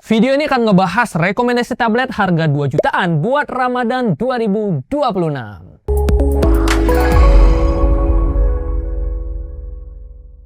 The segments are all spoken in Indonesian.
Video ini akan ngebahas rekomendasi tablet harga 2 jutaan buat Ramadan 2026.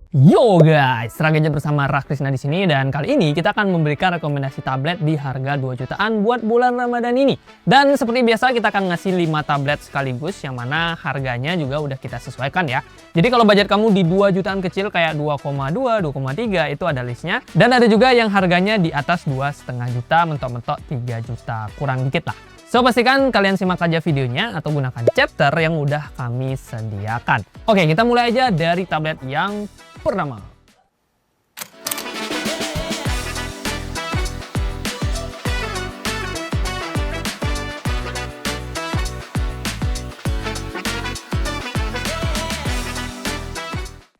Yo guys, Ragadget bersama Rakrisna di sini, dan kali ini kita akan memberikan rekomendasi tablet di harga 2 jutaan buat bulan Ramadan ini. Dan seperti biasa kita akan ngasih 5 tablet sekaligus, yang mana harganya juga udah kita sesuaikan ya. Jadi kalau budget kamu di 2 jutaan kecil kayak 2,2, 2,3 itu ada listnya. Dan ada juga yang harganya di atas 2,5 juta, mentok-mentok 3 juta, kurang dikit lah. So, pastikan kalian simak aja videonya atau gunakan chapter yang udah kami sediakan. Oke, kita mulai aja dari tablet yang pertama.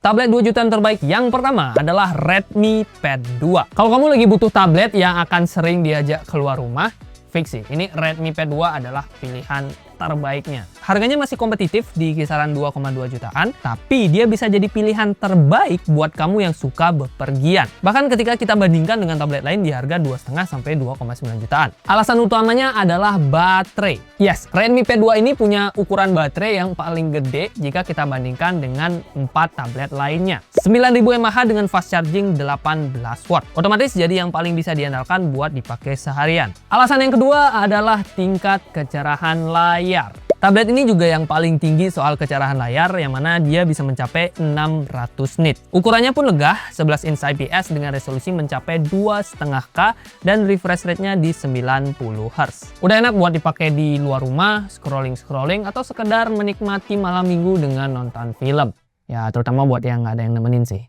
Tablet 2 jutaan terbaik yang pertama adalah Redmi Pad 2. Kalau kamu lagi butuh tablet yang akan sering diajak keluar rumah, fix sih, ini Redmi Pad 2 adalah pilihan terbaiknya. Harganya masih kompetitif di kisaran 2,2 jutaan, tapi dia bisa jadi pilihan terbaik buat kamu yang suka bepergian. Bahkan ketika kita bandingkan dengan tablet lain di harga 2,5 sampai 2,9 jutaan. Alasan utamanya adalah baterai. Yes, Redmi Pad 2 ini punya ukuran baterai yang paling gede jika kita bandingkan dengan 4 tablet lainnya. 9000 mAh dengan fast charging 18 watt. Otomatis jadi yang paling bisa diandalkan buat dipakai seharian. Alasan yang kedua adalah tingkat kecerahan layar. Tablet ini juga yang paling tinggi soal kecerahan layar, yang mana dia bisa mencapai 600 nit. Ukurannya pun legah, 11 inch IPS dengan resolusi mencapai 2,5K dan refresh rate-nya di 90 Hz. Udah enak buat dipakai di luar rumah, scrolling-scrolling, atau sekedar menikmati malam minggu dengan nonton film. Ya, terutama buat yang nggak ada yang nemenin sih.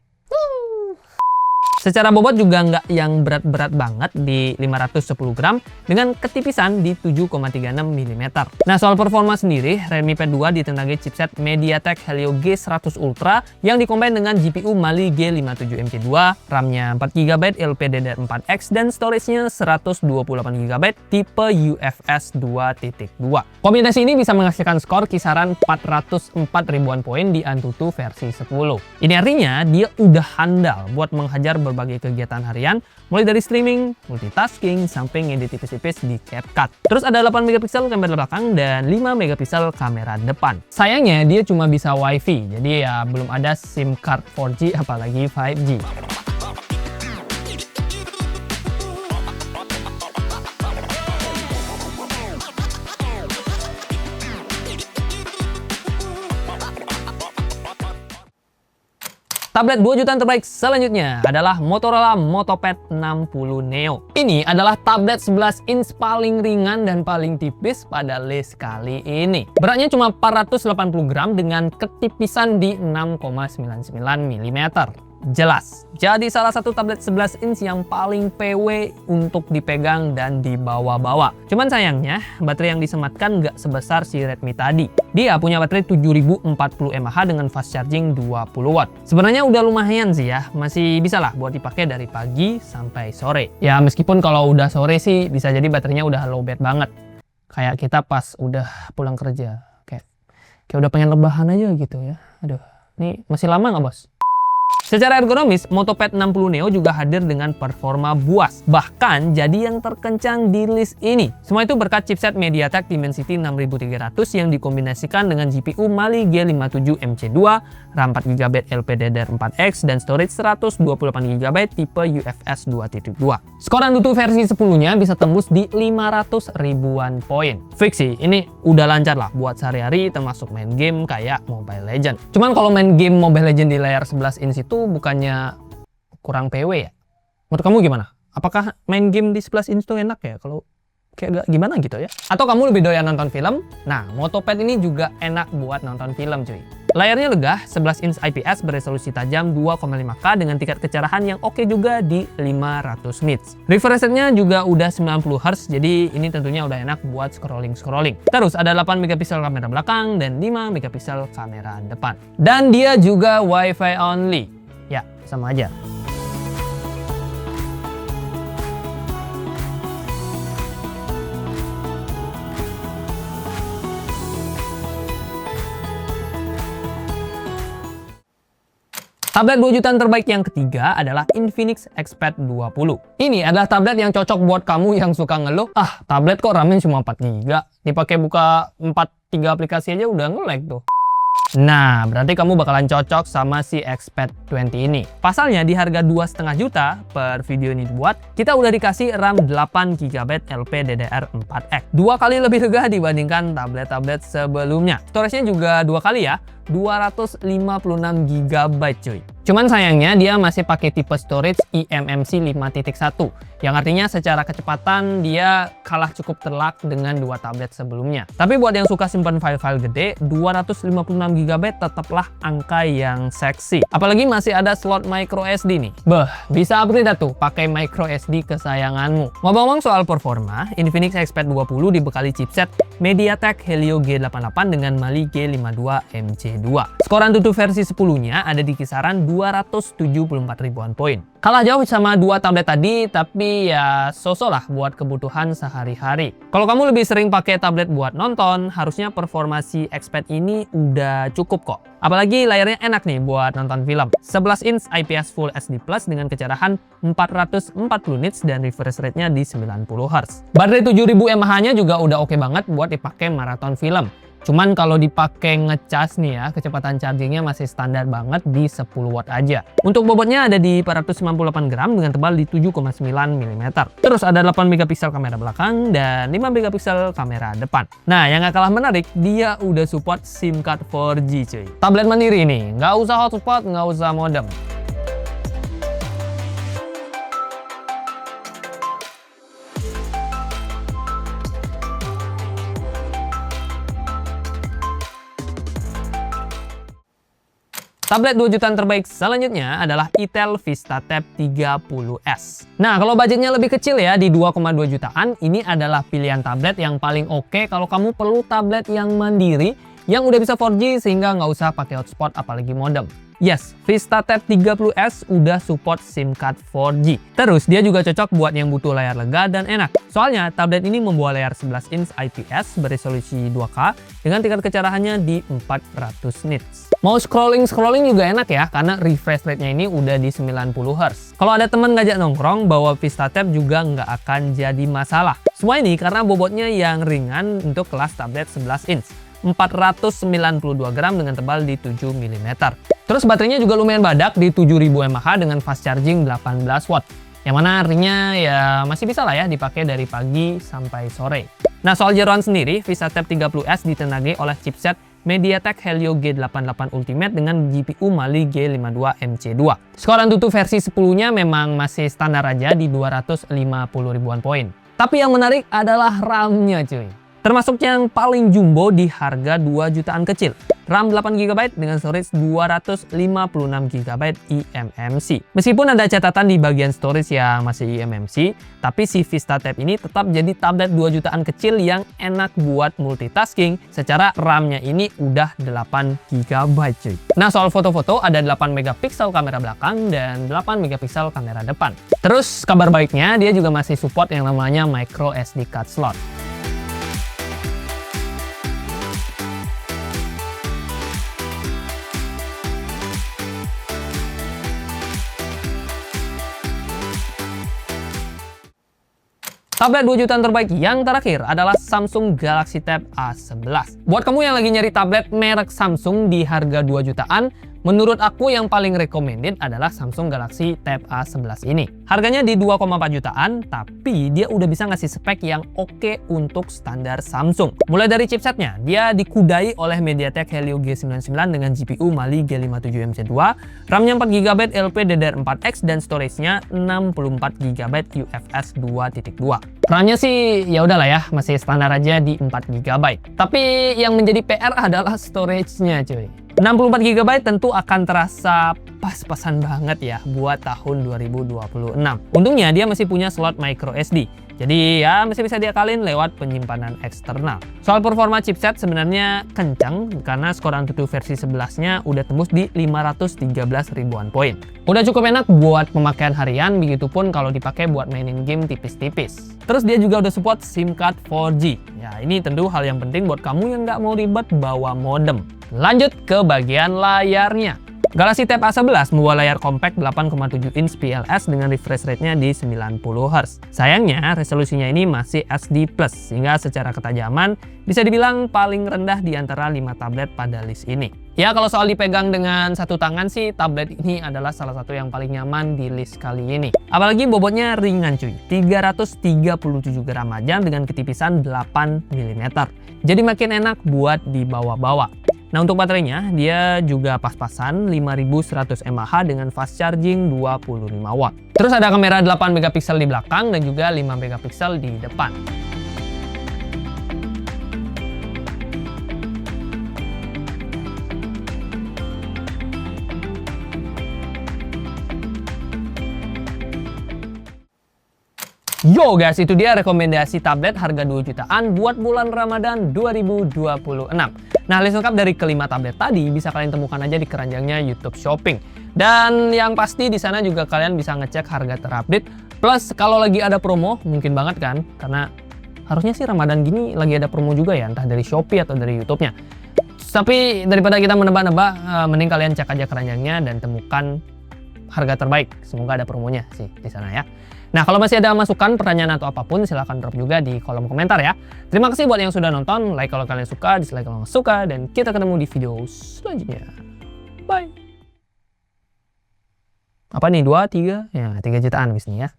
Secara bobot juga nggak yang berat-berat banget di 510 gram dengan ketipisan di 7,36 mm. Nah, soal performa sendiri, Redmi Pad 2 ditenagai chipset MediaTek Helio G100 Ultra yang dikombin dengan GPU Mali G57 MP2, RAM-nya 4GB LPDDR4X dan storage-nya 128GB tipe UFS 2.2. Kombinasi ini bisa menghasilkan skor kisaran 404 ribuan poin di Antutu versi 10. Ini artinya dia udah handal buat menghajar berbagai kegiatan harian, mulai dari streaming, multitasking, sampai ngedit tipis-tipis di CapCut. Terus ada 8 megapiksel kamera belakang dan 5 megapiksel kamera depan. Sayangnya dia cuma bisa WiFi, jadi ya belum ada SIM card 4G apalagi 5G. Tablet 2 jutaan terbaik selanjutnya adalah Motorola Motopad 60 Neo. Ini adalah tablet 11 inch paling ringan dan paling tipis pada list kali ini. Beratnya cuma 480 gram dengan ketipisan di 6,99 mm. Jelas, jadi salah satu tablet 11 inch yang paling PW untuk dipegang dan dibawa-bawa. Cuman sayangnya, baterai yang disematkan nggak sebesar si Redmi tadi. Dia punya baterai 7040 mAh dengan fast charging 20 watt. Sebenarnya udah lumayan sih ya, masih bisa lah buat dipakai dari pagi sampai sore. Ya meskipun kalau udah sore sih bisa jadi baterainya udah low bat banget. Kayak kita pas udah pulang kerja, kayak udah pengen rebahan aja gitu ya. Aduh, ini masih lama nggak bos? Secara ergonomis, Motopad 60 Neo juga hadir dengan performa buas, bahkan jadi yang terkencang di list ini. Semua itu berkat chipset MediaTek Dimensity 6300 yang dikombinasikan dengan GPU Mali G57 MC2, RAM 4GB LPDDR4X, dan storage 128GB tipe UFS 2.2. Skor Antutu versi 10-nya bisa tembus di 500 ribuan poin. Fix sih, ini udah lancar lah buat sehari-hari, termasuk main game kayak Mobile Legends. Cuman kalau main game Mobile Legends di layar 11 inch itu bukannya kurang PW ya? Menurut kamu gimana? Apakah main game di 11 inch itu enak ya? Kalau kayak gimana gitu ya? Atau kamu lebih doyan nonton film? Nah, Motopad ini juga enak buat nonton film cuy. Layarnya legah, 11 inch IPS beresolusi tajam 2,5K dengan tingkat kecerahan yang oke juga di 500 nits. Refresh rate-nya juga udah 90 Hz, jadi ini tentunya udah enak buat scrolling-scrolling. Terus ada 8 megapiksel kamera belakang dan 5 megapiksel kamera depan. Dan dia juga Wi-Fi only. Ya, sama aja. Tablet 2 jutaan terbaik yang ketiga adalah Infinix Xpad 20. Ini adalah tablet yang cocok buat kamu yang suka ngeluh, tablet kok RAM-nya cuma 4 GB, dipakai buka 3 aplikasi aja udah nge-lag tuh. Nah, berarti kamu bakalan cocok sama si Xpad 20 ini. Pasalnya di harga 2,5 juta per video ini dibuat, kita udah dikasih RAM 8 GB LPDDR4X. 2 kali lebih lega dibandingkan tablet-tablet sebelumnya. Storage-nya juga 2 kali ya, 256 GB cuy. Cuman sayangnya dia masih pakai tipe storage eMMC 5.1, yang artinya secara kecepatan dia kalah cukup telak dengan 2 tablet sebelumnya. Tapi buat yang suka simpan file-file gede, 256 GB tetaplah angka yang seksi. Apalagi masih ada slot micro SD nih. Bisa upgrade tuh pakai micro SD kesayanganmu. Ngomong-ngomong soal performa, Infinix Xpad 20 dibekali chipset MediaTek Helio G88 dengan Mali G52 MC2. Skor AnTuTu versi 10-nya ada di kisaran 274 ribuan poin. Kalah jauh sama 2 tablet tadi, tapi ya so-so lah buat kebutuhan sehari-hari. Kalau kamu lebih sering pakai tablet buat nonton, harusnya performa si Xpad ini udah cukup kok. Apalagi layarnya enak nih buat nonton film. 11 inch IPS Full HD Plus dengan kecerahan 440 nits dan refresh rate-nya di 90 Hz. Baterai 7000 mAh-nya juga udah oke banget buat dipakai maraton film. Cuman kalau dipakai ngecas nih ya, kecepatan chargingnya masih standar banget di 10 watt aja. Untuk bobotnya ada di 498 gram dengan tebal di 7,9 mm. Terus ada 8 megapiksel kamera belakang dan 5 megapiksel kamera depan. Nah, yang gak kalah menarik, dia udah support SIM card 4G cuy. Tablet mandiri ini, nggak usah hotspot, nggak usah modem. Tablet 2 jutaan terbaik selanjutnya adalah Itel VistaTab 30S. Nah, kalau budgetnya lebih kecil ya, di 2,2 jutaan, ini adalah pilihan tablet yang paling oke kalau kamu perlu tablet yang mandiri, yang udah bisa 4G sehingga nggak usah pakai hotspot apalagi modem. Yes, VistaTab 30S udah support SIM card 4G. Terus dia juga cocok buat yang butuh layar lega dan enak. Soalnya tablet ini membawa layar 11 inch IPS beresolusi 2K dengan tingkat kecerahannya di 400 nits. Mau scrolling juga enak ya, karena refresh rate-nya ini udah di 90 Hz. Kalau ada teman ngajak nongkrong, bawa VistaTab juga nggak akan jadi masalah. Semua ini karena bobotnya yang ringan untuk kelas tablet 11 inch. 492 gram dengan tebal di 7 mm. Terus baterainya juga lumayan badak di 7000 mAh dengan fast charging 18 watt. Yang mana artinya ya masih bisa lah ya dipakai dari pagi sampai sore. Nah, soal jeroan sendiri, VistaTab 30S ditenagai oleh chipset MediaTek Helio G88 Ultimate dengan GPU Mali G52 MC2. Skor AnTuTu versi 10-nya memang masih standar aja di 250 ribuan poin. Tapi yang menarik adalah RAM-nya cuy. Termasuk yang paling jumbo di harga 2 jutaan kecil. RAM 8GB dengan storage 256 GB eMMC. Meskipun ada catatan di bagian storage yang masih eMMC, tapi si VistaTab ini tetap jadi tablet 2 jutaan kecil yang enak buat multitasking. Secara RAM-nya ini udah 8GB cuy. Nah, soal foto-foto ada 8 megapiksel kamera belakang dan 8 megapiksel kamera depan. Terus kabar baiknya dia juga masih support yang namanya micro SD card slot. Tablet 2 jutaan terbaik yang terakhir adalah Samsung Galaxy Tab A11. Buat kamu yang lagi nyari tablet merek Samsung di harga 2 jutaan, menurut aku yang paling recommended adalah Samsung Galaxy Tab A11 ini. Harganya di 2,4 jutaan, tapi dia udah bisa ngasih spek yang oke untuk standar Samsung. Mulai dari chipsetnya, dia dikudai oleh MediaTek Helio G99 dengan GPU Mali G57 MC2, RAM-nya 4GB LPDDR4X dan storage-nya 64GB UFS 2.2. RAM-nya sih ya udahlah ya, masih standar aja di 4GB. Tapi yang menjadi PR adalah storage-nya cuy. 64GB tentu akan terasa pas-pasan banget ya buat tahun 2026. Untungnya dia masih punya slot micro SD. Jadi ya masih bisa diakalin lewat penyimpanan eksternal. Soal performa chipset sebenarnya kencang karena skor AnTuTu versi 11-nya udah tembus di 513 ribuan poin. Udah cukup enak buat pemakaian harian, begitupun kalau dipakai buat mainin game tipis-tipis. Terus dia juga udah support SIM card 4G. Ya ini tentu hal yang penting buat kamu yang nggak mau ribet bawa modem. Lanjut ke bagian layarnya. Galaxy Tab A11 membawa layar compact 8,7 inch PLS dengan refresh rate-nya di 90 Hz. Sayangnya, resolusinya ini masih HD+, sehingga secara ketajaman bisa dibilang paling rendah di antara 5 tablet pada list ini. Ya, kalau soal dipegang dengan satu tangan sih, tablet ini adalah salah satu yang paling nyaman di list kali ini. Apalagi bobotnya ringan cuy, 337 gram aja dengan ketipisan 8 mm. Jadi makin enak buat dibawa-bawa. Nah, untuk baterainya, dia juga pas-pasan 5100 mAh dengan fast charging 25 watt. Terus ada kamera 8 megapiksel di belakang dan juga 5 megapiksel di depan. Yo guys, itu dia rekomendasi tablet harga 2 jutaan buat bulan Ramadan 2026. Nah, list lengkap dari kelima tablet tadi bisa kalian temukan aja di keranjangnya YouTube Shopping. Dan yang pasti di sana juga kalian bisa ngecek harga terupdate. Plus kalau lagi ada promo, mungkin banget kan? Karena harusnya sih Ramadan gini lagi ada promo juga ya, entah dari Shopee atau dari YouTube-nya. Tapi daripada kita menebak-nebak, mending kalian cek aja keranjangnya dan temukan harga terbaik. Semoga ada promonya sih di sana ya. Nah, kalau masih ada masukan, pertanyaan atau apapun, silahkan drop juga di kolom komentar ya. Terima kasih buat yang sudah nonton, like kalau kalian suka, dislike kalau nggak suka, dan kita ketemu di video selanjutnya. Bye! Apa nih, 2, 3? Ya, 3 jutaan habis nih ya.